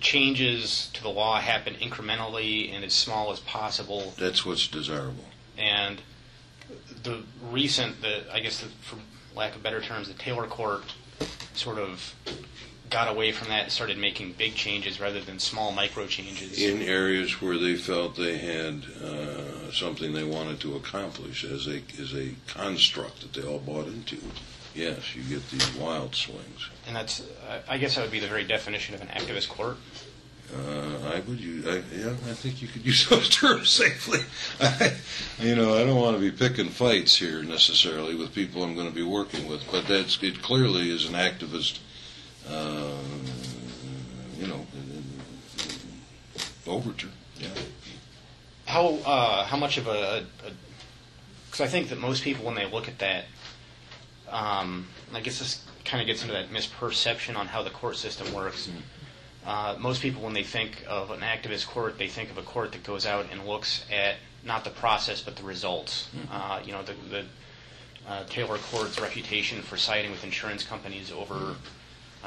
changes to the law happen incrementally and as small as possible. That's what's desirable. And the recent, for lack of better terms, the Taylor Court sort of got away from that and started making big changes rather than small micro changes. In areas where they felt they had something they wanted to accomplish as a construct that they all bought into. Yes, you get these wild swings. And that's, I guess that would be the very definition of an activist court. I think you could use those terms safely. I don't want to be picking fights here necessarily with people I'm going to be working with, but it clearly is an activist, overture. Yeah. How much of because I think that most people, when they look at that, I guess this kind of gets into that misperception on how the court system works. Most people, when they think of an activist court, they think of a court that goes out and looks at not the process but the results. The Taylor Court's reputation for siding with insurance companies over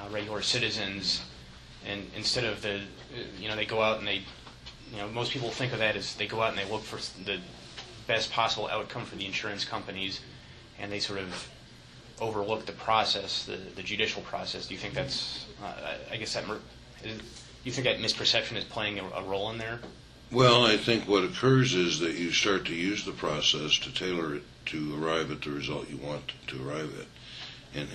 regular citizens, and instead of they go out and most people think of that as they go out and they look for the best possible outcome for the insurance companies, and they sort of overlook the process, the judicial process. Do you think that's, do you think that misperception is playing a role in there? Well, I think what occurs is that you start to use the process to tailor it to arrive at the result you want to arrive at. And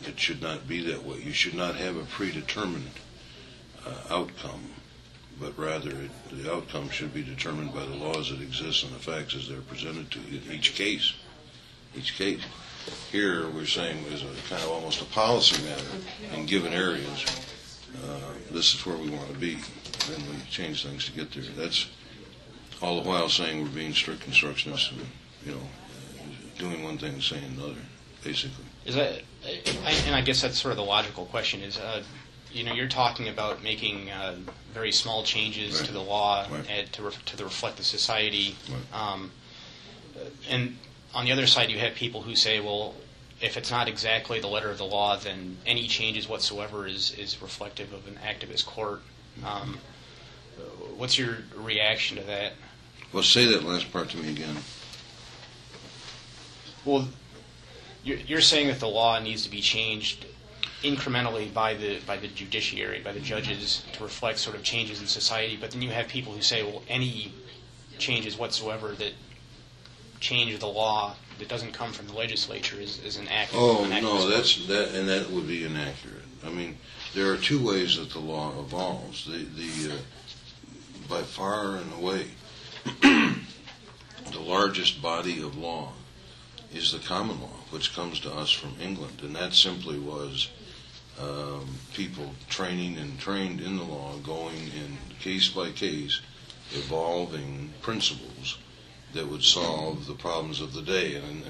it should not be that way. You should not have a predetermined outcome, but rather the outcome should be determined by the laws that exist and the facts as they're presented to you in each case. Here we're saying there's a kind of almost a policy matter in given areas. This is where we want to be, and we change things to get there. That's all the while saying we're being strict constructionists and doing one thing and saying another, basically. Is that? And I guess that's sort of the logical question. Is you're talking about making very small changes to the law to reflect the society, and on the other side you have people who say, well, if it's not exactly the letter of the law, then any changes whatsoever is reflective of an activist court. What's your reaction to that? Well, say that last part to me again. Well, you're saying that the law needs to be changed incrementally by the judiciary, by the judges, to reflect sort of changes in society, but then you have people who say, well, any changes whatsoever that change the law that doesn't come from the legislature is an act. Oh, no, that would be inaccurate. I mean, there are two ways that the law evolves. By far and away, the largest body of law is the common law, which comes to us from England, and that simply was people trained in the law, going in case by case, evolving principles that would solve the problems of the day. And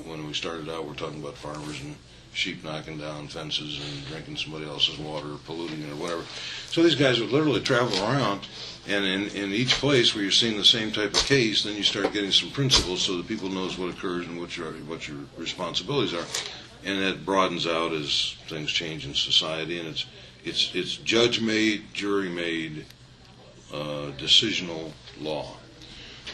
when we started out, we're talking about farmers and sheep knocking down fences and drinking somebody else's water, or polluting it, or whatever. So these guys would literally travel around, and in each place where you're seeing the same type of case, then you start getting some principles so that people knows what occurs and what your responsibilities are. And that broadens out as things change in society, and it's judge-made, jury-made, decisional law.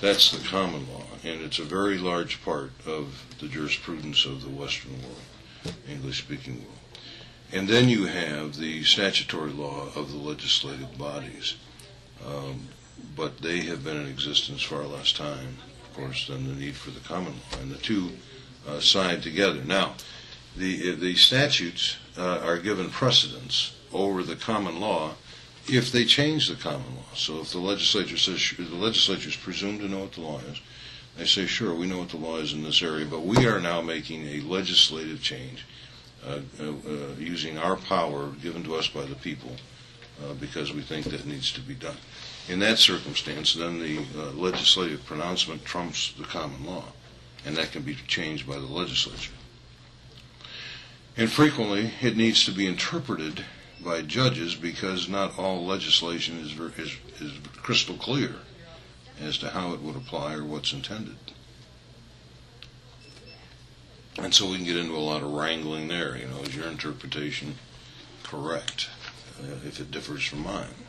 That's the common law, and it's a very large part of the jurisprudence of the Western world, English-speaking world. And then you have the statutory law of the legislative bodies, but they have been in existence far less time, of course, than the need for the common law, and the two side together. Now, the statutes are given precedence over the common law if they change the common law. So if the legislature says, the legislature is presumed to know what the law is, they say, sure, we know what the law is in this area, but we are now making a legislative change using our power given to us by the people because we think that needs to be done. In that circumstance, then the legislative pronouncement trumps the common law, and that can be changed by the legislature. And frequently, it needs to be interpreted by judges because not all legislation is crystal clear as to how it would apply or what's intended. And so we can get into a lot of wrangling there. Is your interpretation correct? if it differs from mine.